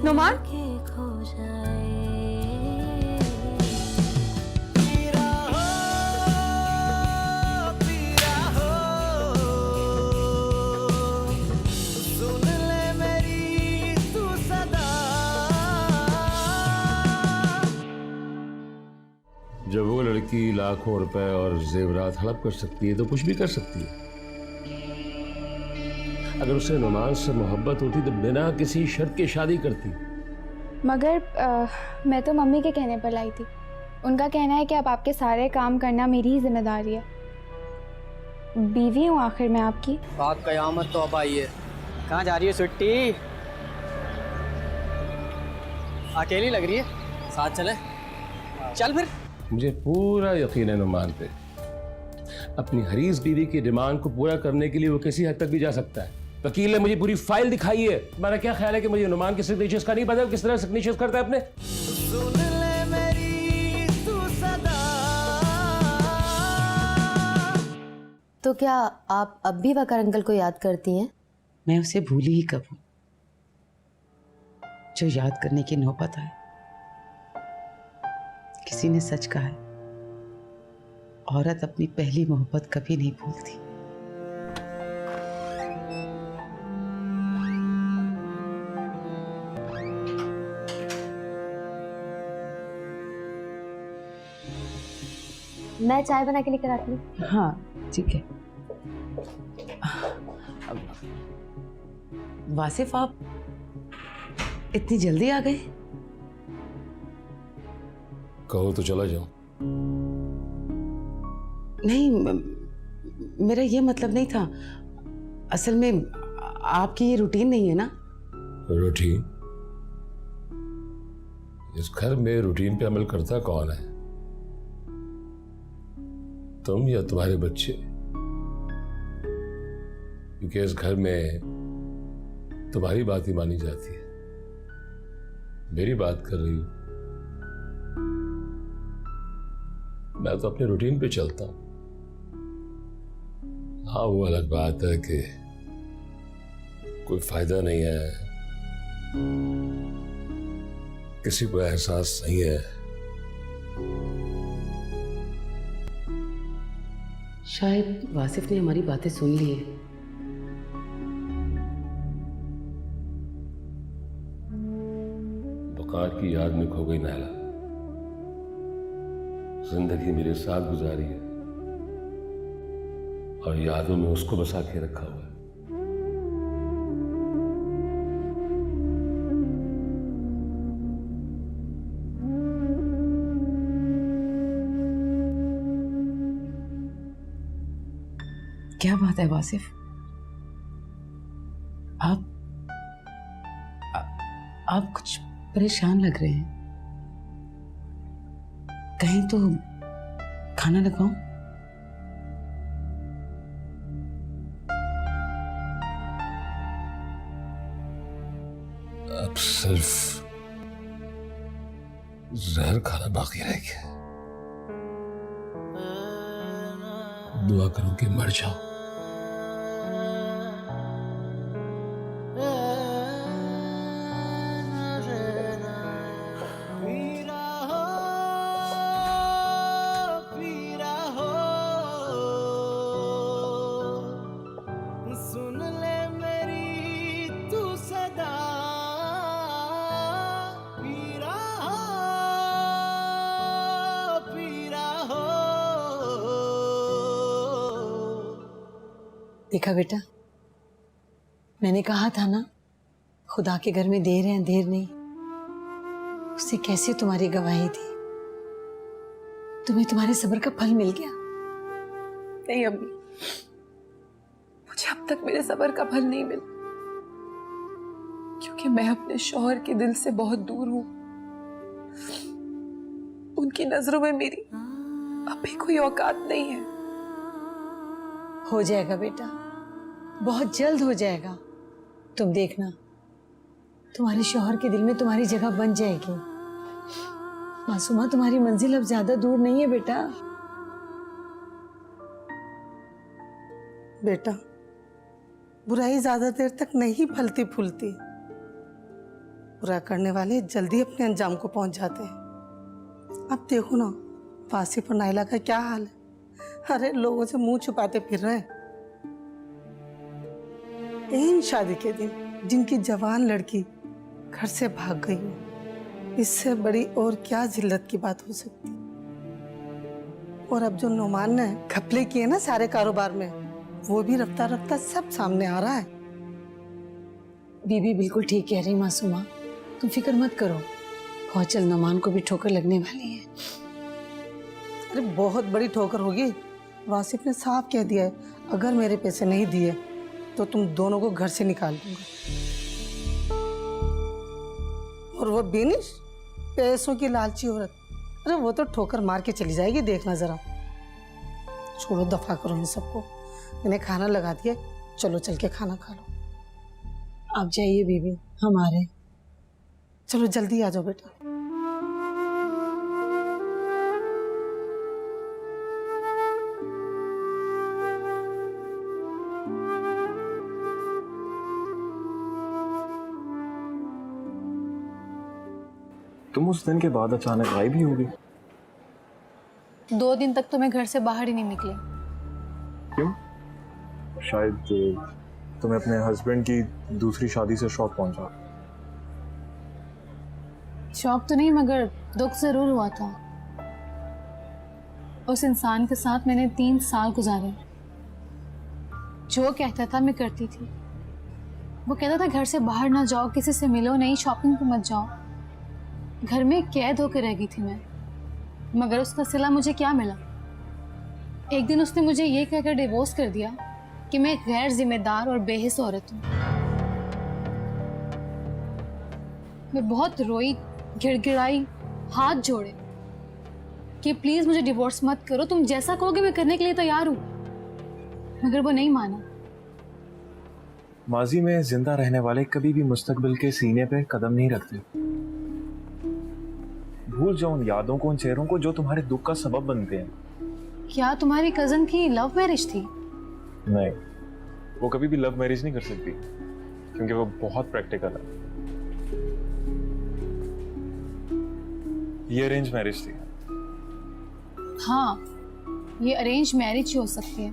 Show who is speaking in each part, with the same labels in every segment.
Speaker 1: नुमान,
Speaker 2: जब वो लड़की लाखों रुपए और जेवरात हड़प कर सकती है तो कुछ भी कर सकती है। अगर उसे नुमान से मोहब्बत होती तो बिना किसी शर्त के शादी करती।
Speaker 3: मगर मैं तो मम्मी के कहने पर लाई थी। उनका कहना है कि अब आपके सारे काम करना मेरी ही जिम्मेदारी है। बीवी हूँ आखिर मैं आपकी।
Speaker 4: आप कयामत तो अब आई है। कहाँ जा रही है सुट्टी? अकेली लग रही है, साथ चले? चल फिर।
Speaker 2: मुझे पूरा यकीन है नुमान पे। अपनी हरीस बीवी की डिमांड को पूरा करने के लिए वो किसी हद तक भी जा सकता है। वकील ने मुझे पूरी फाइल दिखाई है। तुम्हारा क्या ख्याल है कि मुझे नुमान के सिग्नेचर्स का नहीं पता किस तरह सिग्नेचर्स करता है अपने?
Speaker 5: सुन ले मेरी तू सदा।
Speaker 6: तो क्या आप अब भी वकार अंकल को याद करती हैं?
Speaker 7: मैं उसे भूली ही कब हूं, जो याद करने की नौबत आए। किसी ने सच कहा है, औरत अपनी पहली मोहब्बत कभी नहीं भूलती।
Speaker 6: मैं चाय बना के लेकर आती हूँ।
Speaker 7: हाँ ठीक है। वासिफ, आप इतनी जल्दी आ गए?
Speaker 2: कहो तो चला जाऊं।
Speaker 7: नहीं, मेरा ये मतलब नहीं था। असल में आपकी ये रूटीन नहीं है ना।
Speaker 2: रूटीन? इस घर में रूटीन पे अमल करता कौन है? तुम या तुम्हारे बच्चे? क्योंकि इस घर में तुम्हारी बात ही मानी जाती है। मेरी बात कर रही हूं। मैं तो अपने रूटीन पे चलता हूं। हाँ, वो अलग बात है कि कोई फायदा नहीं है, किसी को एहसास नहीं है।
Speaker 7: शायद वासिफ ने हमारी बातें सुन ली है।
Speaker 2: बकार की याद में खो गई नायला। जिंदगी मेरे साथ गुजारी है और यादों में उसको बसा के रखा हुआ है।
Speaker 7: क्या बात है वासिफ? आप कुछ परेशान लग रहे हैं। कहीं तो खाना लगाऊं?
Speaker 2: अब सिर्फ जहर खाना बाकी रह गया। दुआ करूं कि मर जाओ।
Speaker 1: देखा बेटा, मैंने कहा था ना, खुदा के घर में देर है देर नहीं। उससे कैसे तुम्हारी गवाही थी, तुम्हें तुम्हारे सब्र का फल मिल गया।
Speaker 8: नहीं अम्मी, मुझे अब तक मेरे सब्र का फल नहीं मिला, क्योंकि मैं अपने शौहर के दिल से बहुत दूर हूं। उनकी नजरों में मेरी अब भी कोई औकात नहीं है।
Speaker 1: हो जाएगा बेटा, बहुत जल्द हो जाएगा। तुम देखना, तुम्हारे शौहर के दिल में तुम्हारी जगह बन जाएगी। मासूमा, तुम्हारी मंजिल अब ज्यादा दूर नहीं है बेटा।
Speaker 9: बेटा, बुराई ज्यादा देर तक नहीं फलती फूलती। बुरा करने वाले जल्दी अपने अंजाम को पहुंच जाते हैं। अब देखो ना वासिफ और नाइला का क्या हाल है। अरे लोगों से मुंह छुपाते फिर रहे हैं। इन शादी के दिन जिनकी जवान लड़की घर से भाग गई हो, इससे बड़ी और क्या जिल्लत की बात हो सकती। और अब जो नुमान ने घपले किए ना सारे कारोबार में, वो भी रफ्ता रफ्ता सब सामने आ रहा है।
Speaker 1: बीबी बिल्कुल ठीक कह रही मासूमा, तुम फिक्र मत करो। फौजल नुमान को भी ठोकर लगने वाली है।
Speaker 9: अरे बहुत बड़ी ठोकर होगी। वासिफ ने साफ कह दिया है, अगर मेरे पैसे नहीं दिए तो तुम दोनों को घर से निकाल दूंगा। और वो बेनिश पैसों की लालची औरत, अरे वो तो ठोकर मार के चली जाएगी, देखना जरा। छोड़ो, दफा करो इन सबको। मैंने खाना लगा दिया, चलो चल के खाना खा लो।
Speaker 1: आप जाइए बीबी, हम आ रहे हैं।
Speaker 9: चलो जल्दी आ जाओ बेटा।
Speaker 10: तुम उस दिन के बाद अचानक गायब ही हो गई।
Speaker 11: 2 दिन तक तो मैं घर से बाहर ही नहीं निकली।
Speaker 10: क्यों? शायद तुम्हें अपने हस्बैंड की दूसरी शादी से शौक पहुंचा।
Speaker 11: शौक तो नहीं, मगर दुख जरूर हुआ था। उस इंसान के साथ मैंने 3 साल गुजारे। जो कहता था मैं करती थी। वो कहता था घर से बाहर ना जाओ, किसी से मिलो नहीं, शॉपिंग पे मत जाओ। घर में कैद होकर रह गई थी मैं, मगर उसका सिला मुझे क्या मिला। एक दिन उसने मुझे ये कहकर डिवोर्स कर दिया कि मैं एक गैर जिम्मेदार और बेहिस औरत हूँ। मैं बहुत रोई, गिड़गिड़ाई, हाथ जोड़े कि प्लीज मुझे डिवोर्स मत करो, तुम जैसा कहोगे मैं करने के लिए तैयार हूँ। मगर वो नहीं माना।
Speaker 10: माजी में जिंदा रहने वाले कभी भी मुस्तकबिल के सीने पे कदम नहीं रखते। भूल जाओ उन यादों को, उन चेहरों को जो तुम्हारे दुख का सबब बनते हैं।
Speaker 11: क्या तुम्हारी कजन की लव मैरिज थी?
Speaker 10: नहीं, वो कभी भी लव मैरिज नहीं कर सकती क्योंकि वो बहुत प्रैक्टिकल है। ये अरेंज मैरिज थी।
Speaker 11: हाँ, ये अरेंज मैरिज ही हो सकती है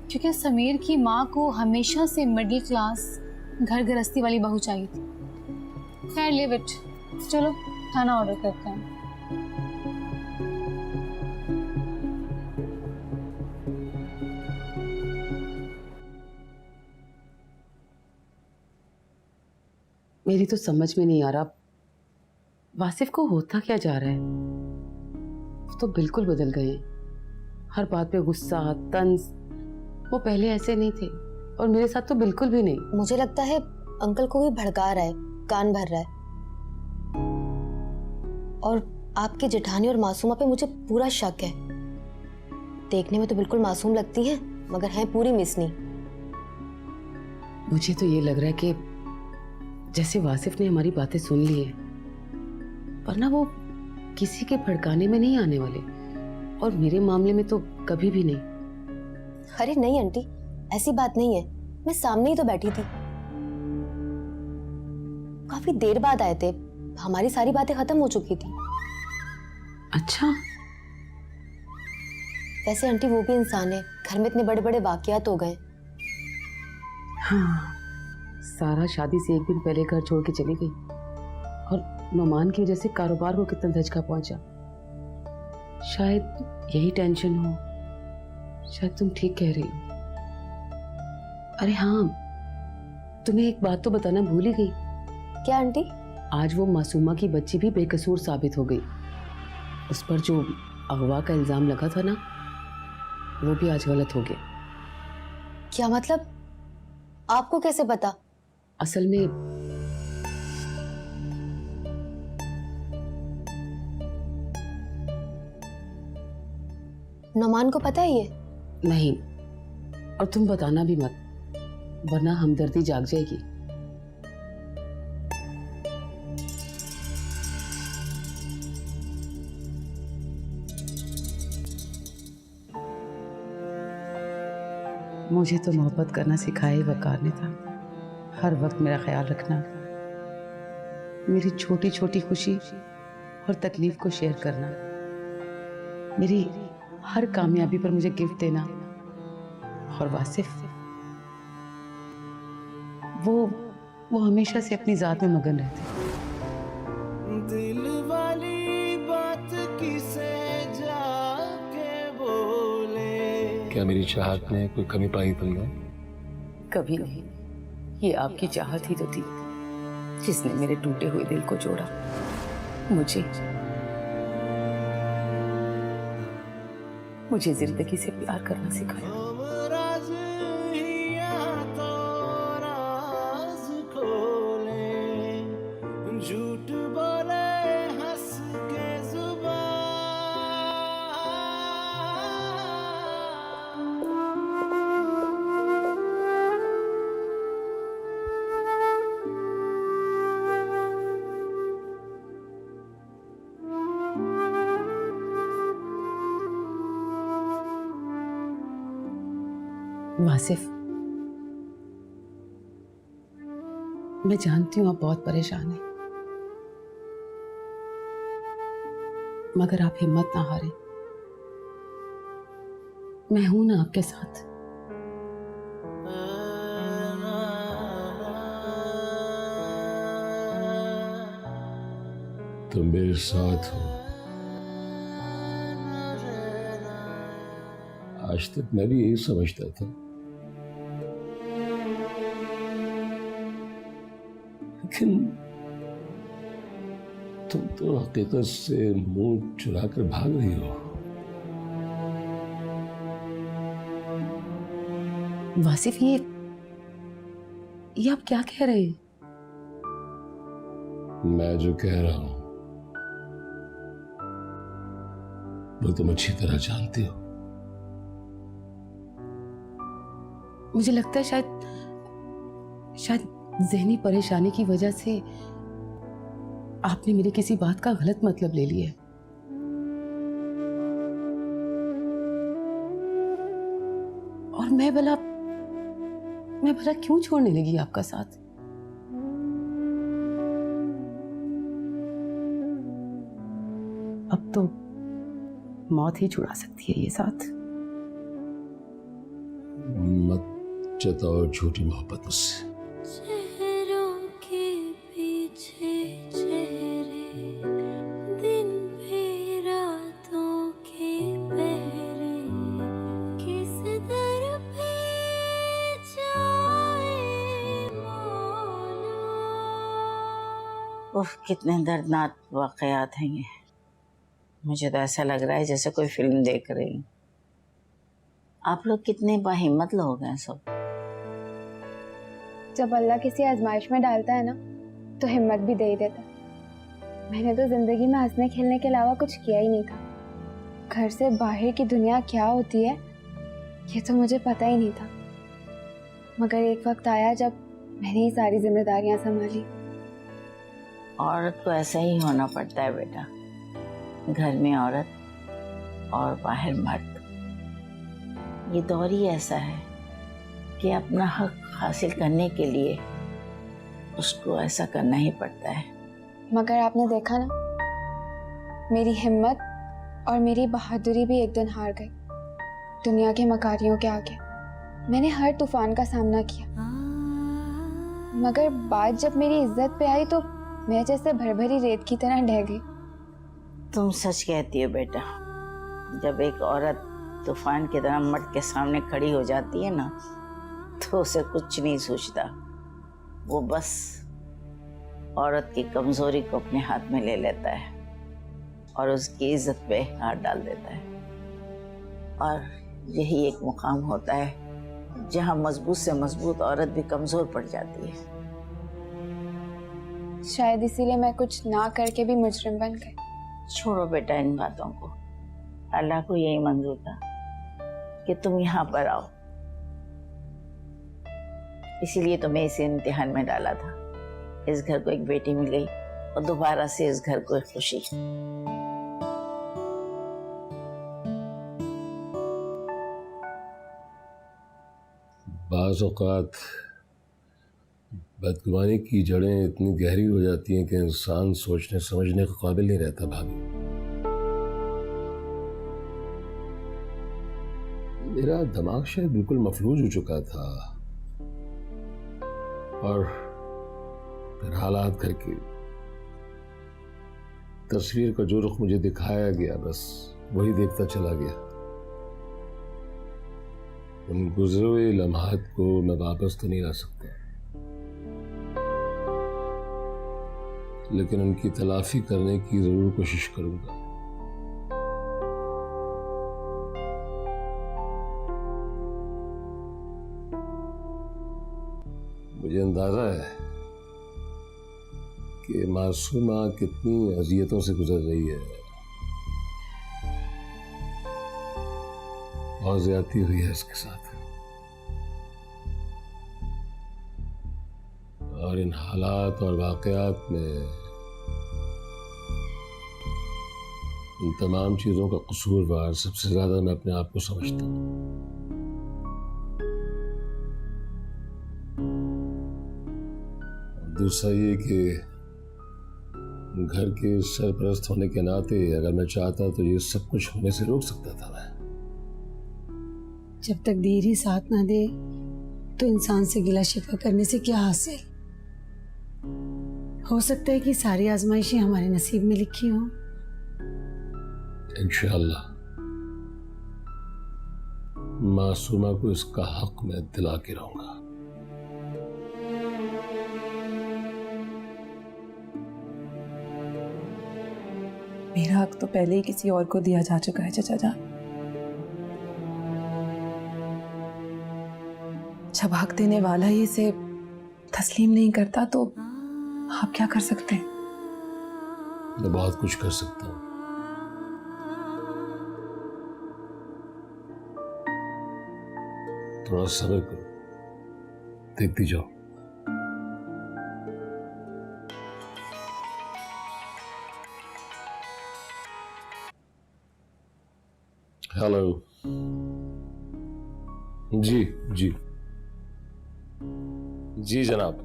Speaker 11: क्योंकि समीर की माँ को हमेशा से मिडिल क्लास घर गृहस्थी वाली बहू चाहिए थी। खैर लिव इट, चलो खाना ऑर्डर करते हैं।
Speaker 7: मेरी तो समझ में नहीं आ रहा वासिफ को होता क्या जा रहा है। वो तो बिल्कुल बदल गए हैं। हर बात पे गुस्सा, तंज। वो पहले ऐसे नहीं थे और मेरे साथ तो बिल्कुल भी नहीं।
Speaker 6: मुझे लगता है अंकल को भी भड़का रहा है, कान भर रहा है। और आपकी जेठानी और मासूमा पे मुझे पूरा शक है। देखने में तो बिल्कुल मासूम लगती हैं, मगर हैं पूरी मिसनी।
Speaker 7: मुझे तो ये लग रहा है कि जैसे वासिफ ने हमारी बातें सुन ली है, वरना वो किसी के भड़काने में नहीं आने वाले, और मेरे मामले में तो कभी भी नहीं।
Speaker 6: अरे नहीं आंटी, ऐसी बात नहीं है। मैं सामने ही तो बैठी थी, काफी देर बाद आए थे, हमारी सारी बातें खत्म हो चुकी थी।
Speaker 7: अच्छा।
Speaker 6: वैसे आंटी वो भी इंसान है, घर में इतने बड़े बड़े वाकयात हो गए।
Speaker 7: हाँ, सारा शादी से एक दिन पहले घर छोड़ के चली गई और नुमान की वजह से कारोबार को कितना धचका पहुंचा। शायद यही टेंशन हो। शायद तुम ठीक कह रही हो। अरे हाँ, तुम्हें एक बात तो बताना भूल ही गई।
Speaker 6: क्या आंटी?
Speaker 7: आज वो मासूमा की बच्ची भी बेकसूर साबित हो गई। उस पर जो अगवा का इल्जाम लगा था ना, वो भी आज गलत हो गया।
Speaker 6: क्या मतलब? आपको कैसे पता?
Speaker 7: असल में
Speaker 6: नुमान को पता है ये?
Speaker 7: नहीं, और तुम बताना भी मत, वरना हमदर्दी जाग जाएगी। मुझे तो मोहब्बत करना सिखाया ही वकार ने था। हर वक्त मेरा ख्याल रखना। मेरी छोटी छोटी खुशी और तकलीफ को शेयर करना, मेरी हर कामयाबी पर मुझे गिफ्ट देना। और वासिफ वो हमेशा से अपनी जात में मगन रहते।
Speaker 5: दिल वाली बात किसे जाके बोले।
Speaker 2: क्या मेरी चाहत में कोई कमी पाई तुमने?
Speaker 7: कभी नहीं, ये आपकी चाहत ही तो थी जिसने मेरे टूटे हुए दिल को जोड़ा, मुझे जिंदगी से प्यार करना सिखाया।
Speaker 5: राज हिया तो राज खोले, झूठ बोले हंस के जुबान।
Speaker 7: वासिफ, मैं जानती हूँ आप बहुत परेशान हैं, मगर आप हिम्मत ना हारें। मैं हूं ना आपके साथ।
Speaker 2: तुम मेरे साथ हो। आज तक मैं भी यही समझता था, लेकिन तुम तो हकीकत से मुंह चुरा कर भाग रही हो।
Speaker 7: वासिफ, ये आप क्या कह रहे हैं?
Speaker 2: मैं जो कह रहा हूं वो तुम अच्छी तरह जानती हो।
Speaker 7: मुझे लगता है शायद ज़हनी परेशानी की वजह से आपने मेरी किसी बात का गलत मतलब ले लिया है। और मैं भला क्यों छोड़ने लगी आपका साथ? अब तो मौत ही छुड़ा सकती है ये साथ।
Speaker 2: मत जताओ झूठी मोहब्बत मुझसे।
Speaker 5: चेहरों के पीछे चेहरे, दिन भी रातों के पहरे, किस दर पे जाए मौला।
Speaker 12: उफ, कितने दर्दनाक वाकयात हैं ये। मुझे तो ऐसा लग रहा है जैसे कोई फिल्म देख रही हूँ। आप लोग कितने बाहिम्मत लोग हैं सब।
Speaker 3: जब अल्लाह किसी आजमाइश में डालता है ना, तो हिम्मत भी दे ही देता है। मैंने तो जिंदगी में हंसने खेलने के अलावा कुछ किया ही नहीं था। घर से बाहर की दुनिया क्या होती है ये तो मुझे पता ही नहीं था। मगर एक वक्त आया जब मैंने ही सारी जिम्मेदारियां संभाली।
Speaker 12: औरत को ऐसा ही होना पड़ता है बेटा, घर में औरत और बाहर मर्द। ये दौर ही ऐसा है कि अपना हक हासिल करने के लिए उसको ऐसा करना ही पड़ता है।
Speaker 3: मगर आपने देखा ना, मेरी हिम्मत और मेरी बहादुरी भी एक दिन हार गई दुनिया के मकारियों के आगे। मैंने हर तूफान का सामना किया, मगर बात जब मेरी इज्जत पे आई तो मैं जैसे भरभरी रेत की तरह ढह गई।
Speaker 12: तुम सच कहती हो बेटा, जब एक औरत तूफान की तरह मर्द के सामने खड़ी हो जाती है ना, तो उसे कुछ नहीं सोचता। वो बस औरत की कमजोरी को अपने हाथ में ले लेता है और उसकी इज्जत पे हाथ डाल देता है। और यही एक मुकाम होता है जहाँ मजबूत से मजबूत औरत भी कमजोर पड़ जाती है।
Speaker 3: शायद इसीलिए मैं कुछ ना करके भी मुजरिम बन गई।
Speaker 12: छोड़ो बेटा इन बातों को। अल्लाह को यही मंजूर था कि तुम यहाँ पर आओ, इसीलिए तुम्हें इसे इम्तिहान में डाला था। इस घर को एक बेटी मिल गई और दोबारा से इस घर को एक खुशी।
Speaker 2: बाज़ औक़ात बदगुमानी की जड़ें इतनी गहरी हो जाती हैं कि इंसान सोचने समझने के काबिल नहीं रहता भाभी। मेरा दिमाग शायद बिल्कुल मफलूज हो चुका था और फिर हालात घर की तस्वीर का जो रुख मुझे दिखाया गया बस वही देखता चला गया। उन गुजरे हुए लम्हात को मैं वापस तो नहीं ला सकता, लेकिन उनकी तलाफी करने की जरूर कोशिश करूंगा। मुझे अंदाजा है कि मासूमा कितनी अजियतों से गुजर रही है। बहुत ज्यादती हुई है इसके साथ, और इन हालात और वाकयात में इन तमाम चीजों का कसूरवार सबसे ज्यादा मैं अपने आप को समझता हूँ। दूसरा ये कि घर के सरपरस्त होने के नाते अगर मैं चाहता तो ये सब कुछ होने से रोक सकता था मैं।
Speaker 1: जब तक देर ही साथ ना दे तो इंसान से गिला शिकवा करने से क्या हासिल। हो सकता है कि सारी आजमाइशें हमारे नसीब में लिखी हों।
Speaker 2: इंशाअल्लाह मासूमा को इसका हक मैं दिला के रहूंगा।
Speaker 8: मेरा हक तो पहले ही किसी और को दिया जा चुका है चाचा जान। जब हक देने वाला ही इसे तस्लीम नहीं करता तो आप क्या कर सकते हैं?
Speaker 2: मैं बहुत कुछ कर सकता हूँ। थोड़ा सब्र करो, देखती जाओ। हेलो। जी जी जी जनाब।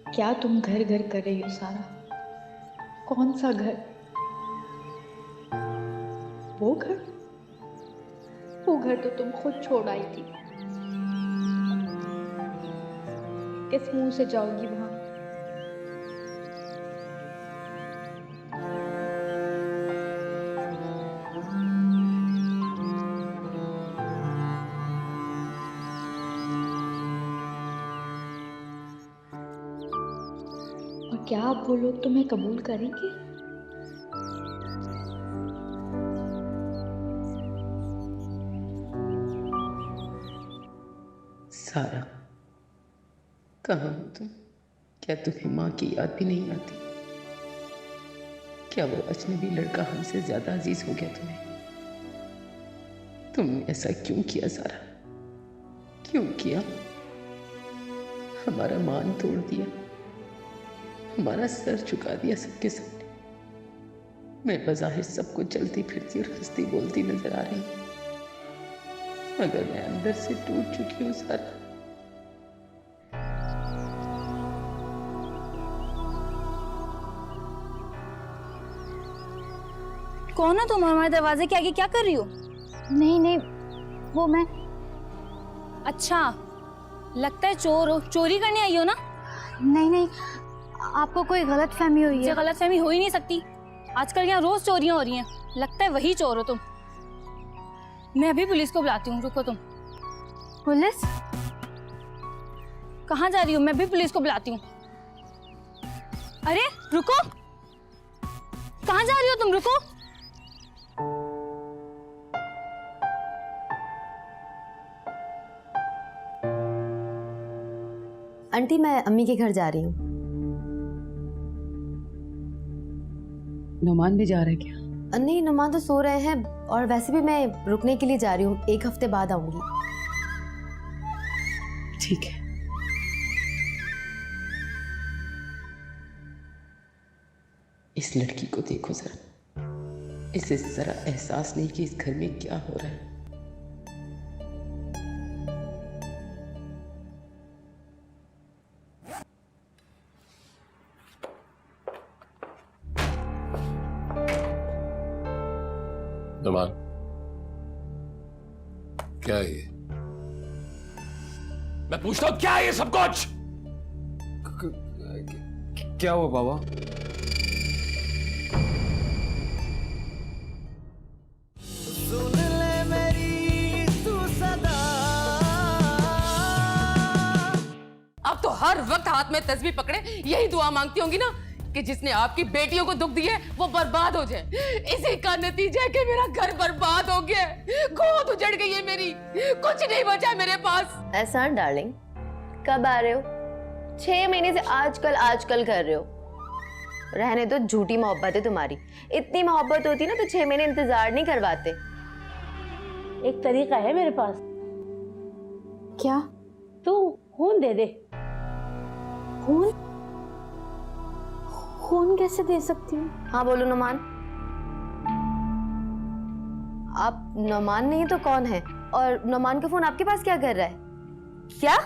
Speaker 5: क्या तुम घर घर कर रही हो सारा? कौन सा घर? वो घर? वो घर तो तुम खुद छोड़ आई थी। किस मुंह से जाओगी वहां? और क्या अब वो लोग तुम्हें कबूल करेंगे?
Speaker 7: सारा, कहाँ हो तुम? क्या तुम्हें माँ की याद भी नहीं आती? क्या वो अजनबी लड़का हमसे ज्यादा अजीज हो गया तुम्हें? तुमने ऐसा क्यों किया सारा? क्यों किया? हमारा मान तोड़ दिया, हमारा सर झुका दिया सबके सामने। मैं बज़ाहिर सबको चलती फिरती और हंसती बोलती नजर आ रही हूँ, मगर मैं अंदर से टूट चुकी हूँ सारा।
Speaker 11: कौन हो तुम? हमारे दरवाजे के आगे क्या कर रही हो? नहीं नहीं, वो मैं। अच्छा, लगता है चोर हो। चोरी करने आई हो ना? नहीं नहीं, आपको कोई गलत फहमी हुई है। गलत फहमी हो ही नहीं सकती। आजकल यहाँ रोज चोरियां हो रही हैं। लगता है वही चोर हो तुम। मैं अभी पुलिस को बुलाती हूँ, रुको तुम। पुलिस? कहाँ जा रही हो? मैं भी पुलिस को बुलाती हूँ। अरे रुको, कहाँ जा रही हो तुम? रुको।
Speaker 6: आंटी, मैं अम्मी के घर जा रही हूँ।
Speaker 7: नुमान भी जा रहा है क्या?
Speaker 6: नहीं, नुमान तो सो रहे हैं। और वैसे भी मैं रुकने के लिए जा रही हूँ, 1 हफ्ते बाद आऊंगी।
Speaker 7: ठीक है। इस लड़की को देखो जरा, इसे जरा एहसास नहीं कि इस घर में क्या हो रहा है।
Speaker 2: नुमान, क्या है ये? मैं पूछता हूं क्या है ये सब कुछ?
Speaker 4: क्या हुआ बाबा?
Speaker 13: सुन ले मेरी तू सदा।
Speaker 14: अब तो हर वक्त हाथ में तस्बीह पकड़े यही दुआ मांगती होंगी ना कि जिसने आपकी बेटियों को दुख दिए वो बर्बाद हो जाए। इसी का नतीजा है कि मेरा घर बर्बाद हो गया, गोद उजड़ गई है मेरी, कुछ नहीं बचा मेरे पास।
Speaker 6: एहसान डार्लिंग, कब आ रहे हो? 6 महीने से आजकल कर रहे हो। रहने दो, झूठी मोहब्बत है तुम्हारी। इतनी मोहब्बत होती ना तो 6 महीने इंतजार नहीं करवाते।
Speaker 12: एक तरीका है मेरे पास।
Speaker 6: क्या?
Speaker 12: तू खून दे दे।
Speaker 6: खून? खून कैसे दे सकती हूँ? हाँ बोलो नुमान। आप नुमान नहीं तो कौन है? और नुमान का फोन आपके पास क्या कर रहा है? क्या?